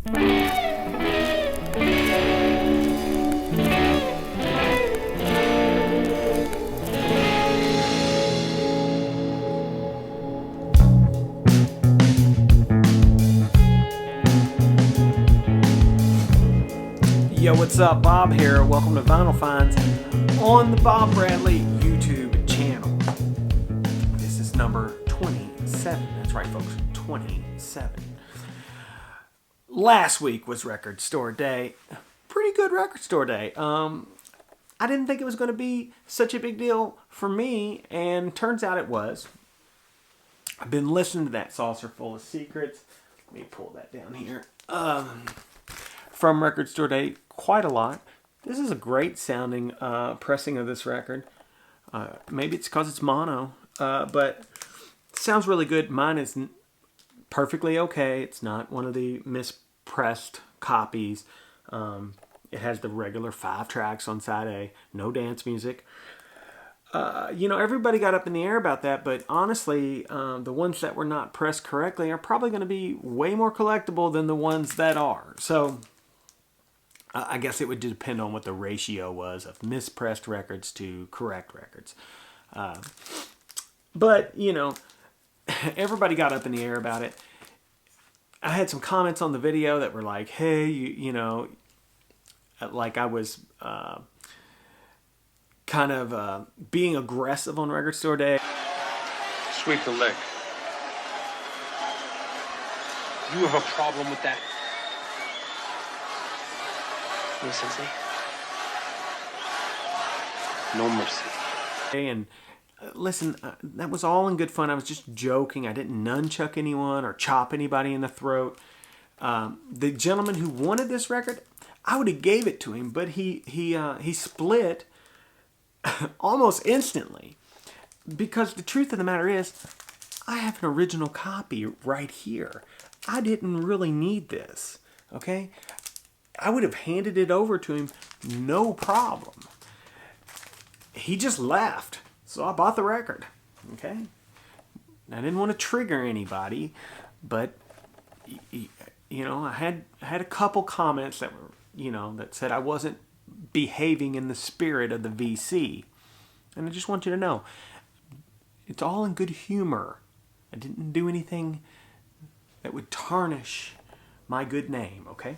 Yo, what's up? Bob here. Welcome to Vinyl Finds on the Bob Bradley YouTube channel. This is number 27. That's right, folks. 27. Last week was Record Store Day. Pretty good Record Store Day. I didn't think it was going to be such a big deal for me, and turns out it was. I've been listening to that Saucer Full of Secrets. Let me pull that down here. From Record Store Day quite a lot. This is a great sounding pressing of this record. Maybe it's because it's mono, but it sounds really good. Mine is perfectly okay. It's not one of the mispressed copies. It has the regular 5 tracks on side A, no dance music. Everybody got up in the air about that, but honestly, the ones that were not pressed correctly are probably going to be way more collectible than the ones that are. So I guess it would depend on what the ratio was of mispressed records to correct records. But, everybody got up in the air about it. I had some comments on the video that were like, hey, like I was kind of being aggressive on Record Store Day. Sweep the leg. You have a problem with that? No, Sensei? No mercy. And listen, that was all in good fun. I was just joking. I didn't nunchuck anyone or chop anybody in the throat. The gentleman who wanted this record, I would have gave it to him, but he split almost instantly. Because the truth of the matter is, I have an original copy right here. I didn't really need this, okay? I would have handed it over to him, no problem. He just left, so I bought the record, okay? I didn't want to trigger anybody, but I had a couple comments that were, that said I wasn't behaving in the spirit of the VC, and I just want you to know, it's all in good humor. I didn't do anything that would tarnish my good name, okay?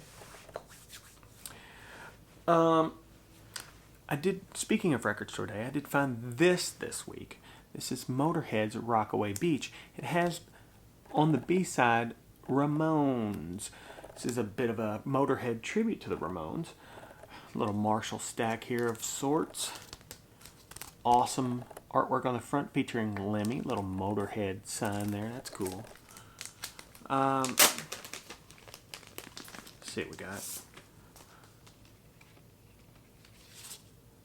Speaking of Record Store Day, I did find this week. This is Motorhead's Rockaway Beach. It has, on the B-side, Ramones. This is a bit of a Motorhead tribute to the Ramones. A little Marshall stack here of sorts. Awesome artwork on the front featuring Lemmy. Little Motorhead sign there. That's cool. Let's see what we got.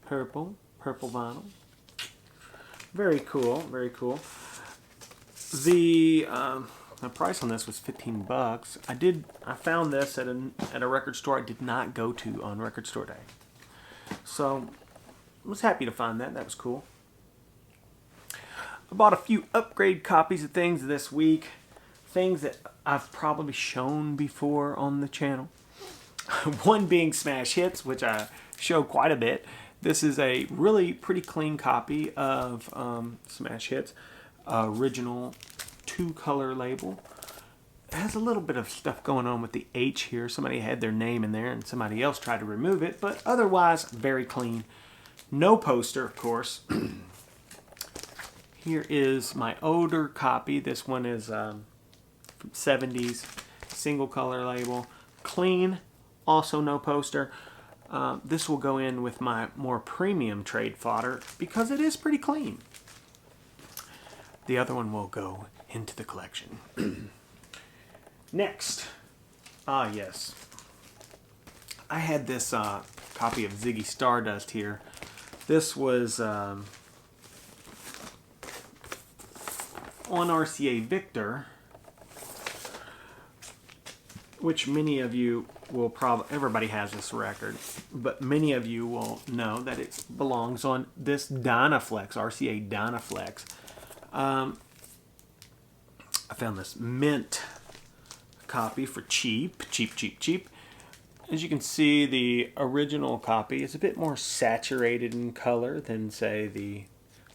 Purple vinyl. Very cool, very cool. The price on this was $15. I found this at a record store I did not go to on Record Store Day. So I was happy to find that. That was cool. I bought a few upgrade copies of things this week. Things that I've probably shown before on the channel. One being Smash Hits, which I show quite a bit. This is a really pretty clean copy of Smash Hits. Original 2-color label. It has a little bit of stuff going on with the H here. Somebody had their name in there and somebody else tried to remove it. But otherwise, very clean. No poster, of course. Here is my older copy. This one is from 70s. Single color label. Clean. Also no poster. This will go in with my more premium trade fodder because it is pretty clean. The other one will go into the collection. Next. Yes. I had this copy of Ziggy Stardust here. This was on RCA Victor, which many of you will probably, everybody has this record, but many of you will know that it belongs on this Dynaflex, RCA Dynaflex. I found this mint copy for cheap. As you can see, the original copy is a bit more saturated in color than, say, the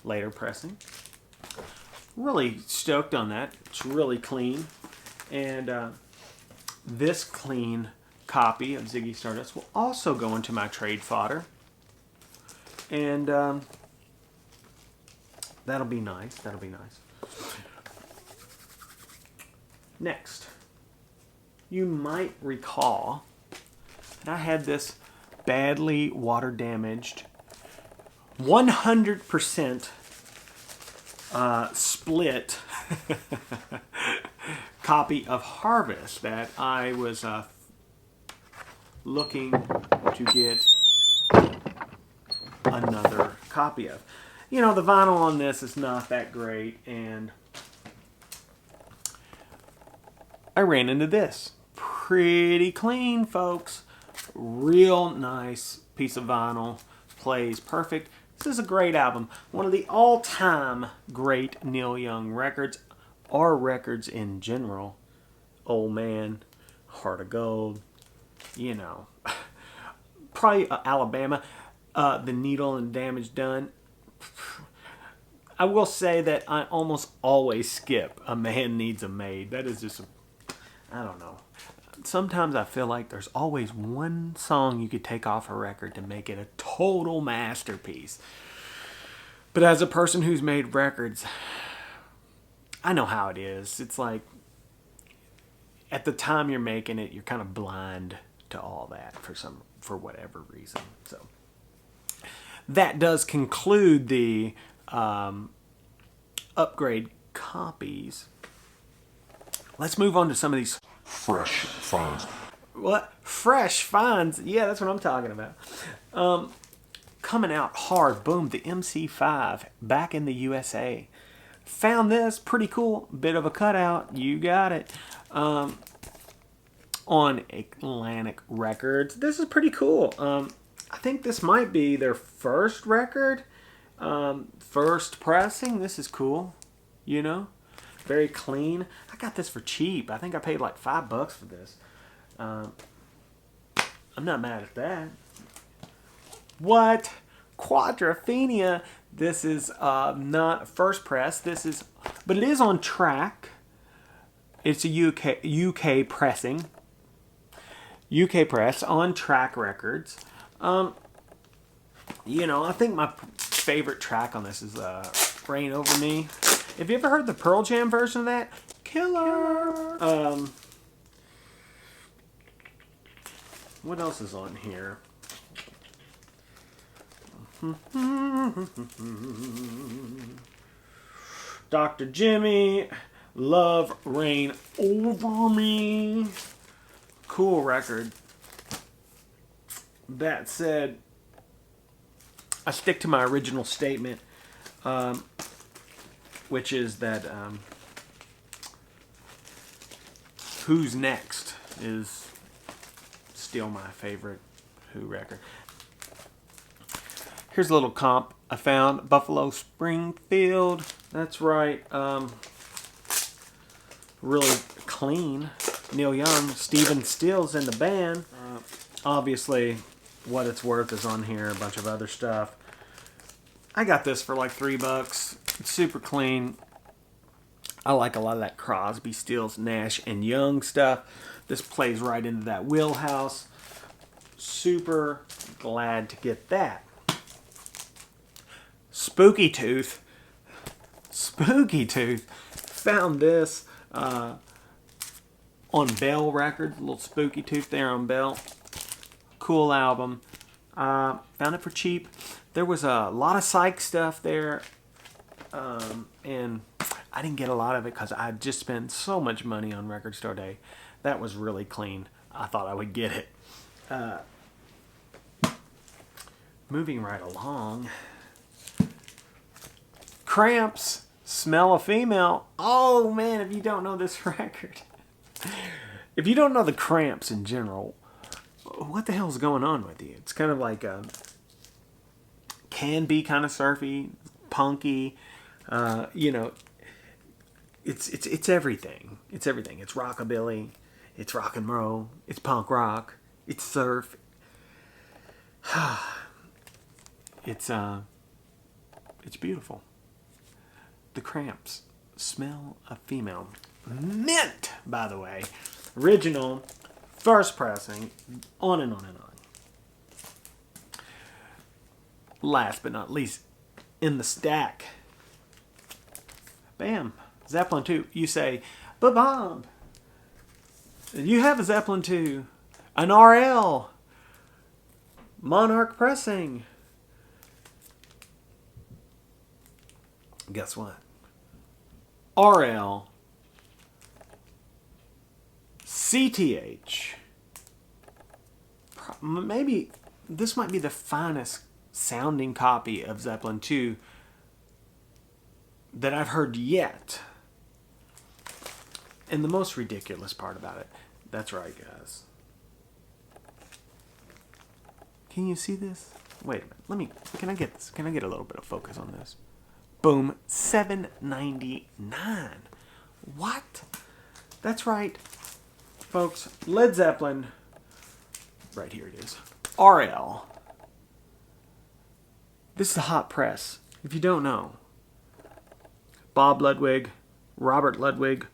later pressing. Really stoked on that. It's really clean. And this clean copy of Ziggy Stardust will also go into my trade fodder. And that'll be nice. That'll be nice. Next, you might recall that I had this badly water damaged 100% split copy of Harvest that I was looking to get another copy of. You know, the vinyl on this is not that great, and I ran into this. Pretty clean, folks. Real nice piece of vinyl. Plays perfect. This is a great album. One of the all-time great Neil Young records, or records in general. Old Man, Heart of Gold, you know. Probably Alabama, The Needle and Damage Done. I will say that I almost always skip A Man Needs a Maid. That is just I don't know. Sometimes I feel like there's always one song you could take off a record to make it a total masterpiece. But as a person who's made records, I know how it is. It's like, at the time you're making it, you're kind of blind to all that for whatever reason. So that does conclude the upgrade copies. Let's move on to some of these fresh finds. What? Fresh finds? Yeah, that's what I'm talking about. Coming out hard, boom, the MC5 back in the USA. Found this, pretty cool. Bit of a cutout, you got it. On Atlantic Records. This is pretty cool. I think this might be their first record. First pressing. This is cool, you know. Very clean. I got this for cheap. I think I paid like $5 for this. I'm not mad at that. What? Quadrophenia. This is not first press. But it is on track. It's a UK pressing. UK press on Track Records. You know, I think my favorite track on this is Rain Over Me. Have you ever heard the Pearl Jam version of that? Killer! What else is on here? Dr. Jimmy, Love, Rain Over Me. Cool record. That said, I stick to my original statement, which is that Who's Next is still my favorite Who record. Here's a little comp I found. Buffalo Springfield. That's right. Really clean. Neil Young. Stephen Stills in the band. Obviously, What It's Worth is on here. A bunch of other stuff. I got this for like $3. It's super clean. I like a lot of that Crosby, Stills, Nash, and Young stuff. This plays right into that wheelhouse. Super glad to get that. Spooky Tooth. Found this on Bell Records. A little Spooky Tooth there on Bell. Cool album. Found it for cheap. There was a lot of psych stuff there. And I didn't get a lot of it because I just spent so much money on Record Store Day. That was really clean. I thought I would get it. Moving right along. Cramps, Smell a Female. Oh man, if you don't know this record. If you don't know the Cramps in general, what the hell's going on with you? It's kind of like can be kind of surfy, punky. You know, it's everything. It's everything. It's rockabilly. It's rock and roll. It's punk rock. It's surf. It's beautiful. The Cramps, Smell of Female. Mint, by the way. Original, first pressing, on and on and on. Last but not least, in the stack. Bam. Zeppelin 2. You say, but Bob, you have a Zeppelin 2. An RL. Monarch pressing. Guess what? RL. CTH. Maybe this might be the finest sounding copy of Zeppelin 2 that I've heard yet. And the most ridiculous part about it, that's right, guys. Can you see this? Wait a minute. Can I get this? Can I get a little bit of focus on this? Boom, $7.99. What? That's right, folks. Led Zeppelin. Right here it is. RL. This is a hot press. If you don't know, Bob Ludwig, Robert Ludwig,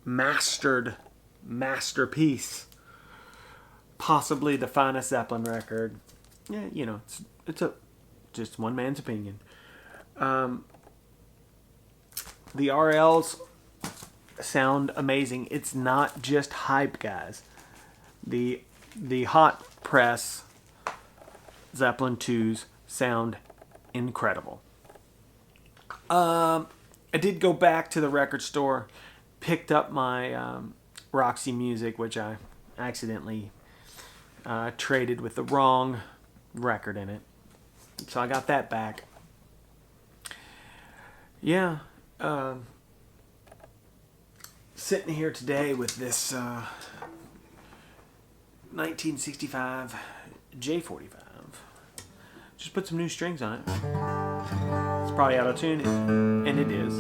mastered masterpiece. Possibly the finest Zeppelin record. Yeah, you know, it's just one man's opinion. The RLs sound amazing. It's not just hype, guys. The hot press Zeppelin 2s sound incredible. I did go back to the record store, picked up my Roxy Music, which I accidentally traded with the wrong record in it. So I got that back. Yeah. Sitting here today with this 1965 J45. Just put some new strings on it. It's probably out of tune, and it is.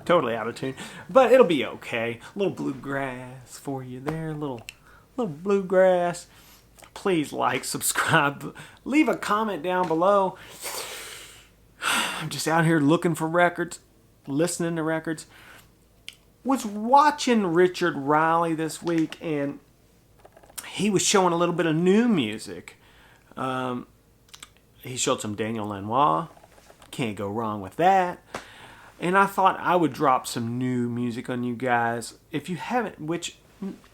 Totally out of tune, but it'll be okay. A little bluegrass for you there, a little bluegrass. Please like, subscribe, leave a comment down below. I'm just out here looking for records, listening to records. Was watching Richard Riley this week, and he was showing a little bit of new music. He showed some Daniel Lanois. Can't go wrong with that. And I thought I would drop some new music on you guys. If you haven't, which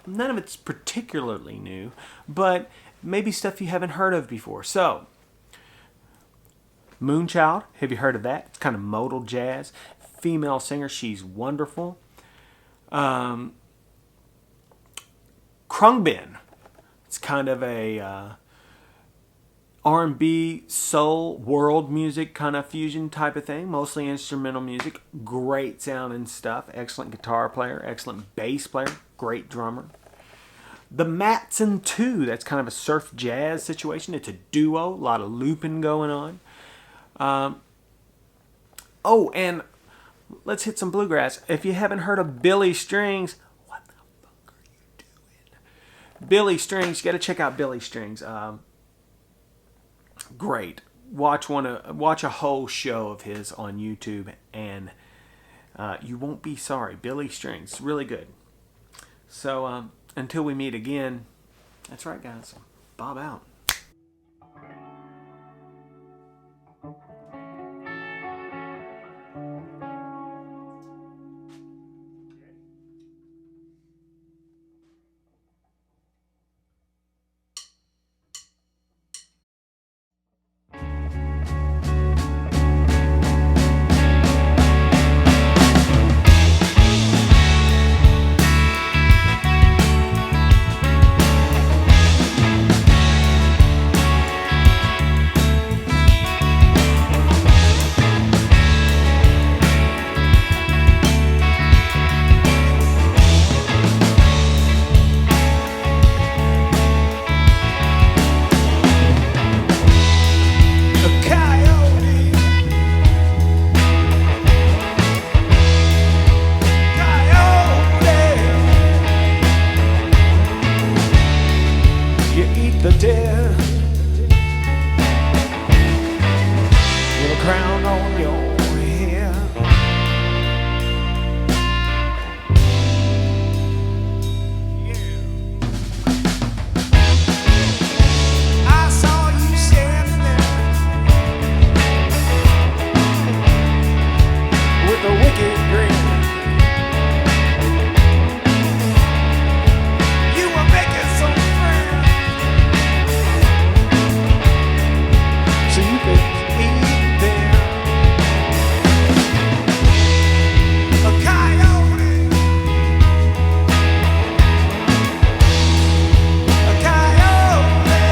none of it's particularly new, but maybe stuff you haven't heard of before. So, Moonchild, have you heard of that? It's kind of modal jazz. Female singer, she's wonderful. Krungbin, it's kind of a R&B, soul, world music kind of fusion type of thing. Mostly instrumental music. Great sounding stuff. Excellent guitar player. Excellent bass player. Great drummer. The Matson 2. That's kind of a surf jazz situation. It's a duo. A lot of looping going on. Oh, and let's hit some bluegrass. If you haven't heard of Billy Strings, what the fuck are you doing? Billy Strings. You got to check out Billy Strings. Great. Watch a whole show of his on YouTube, and you won't be sorry. Billy Strings, really good. So until we meet again, that's right, guys. Bob out. down on your head. I saw you standing there with a wicked grin. You were making some friends so you could eat them. A coyote, a coyote.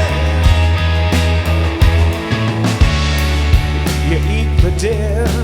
You eat the dead.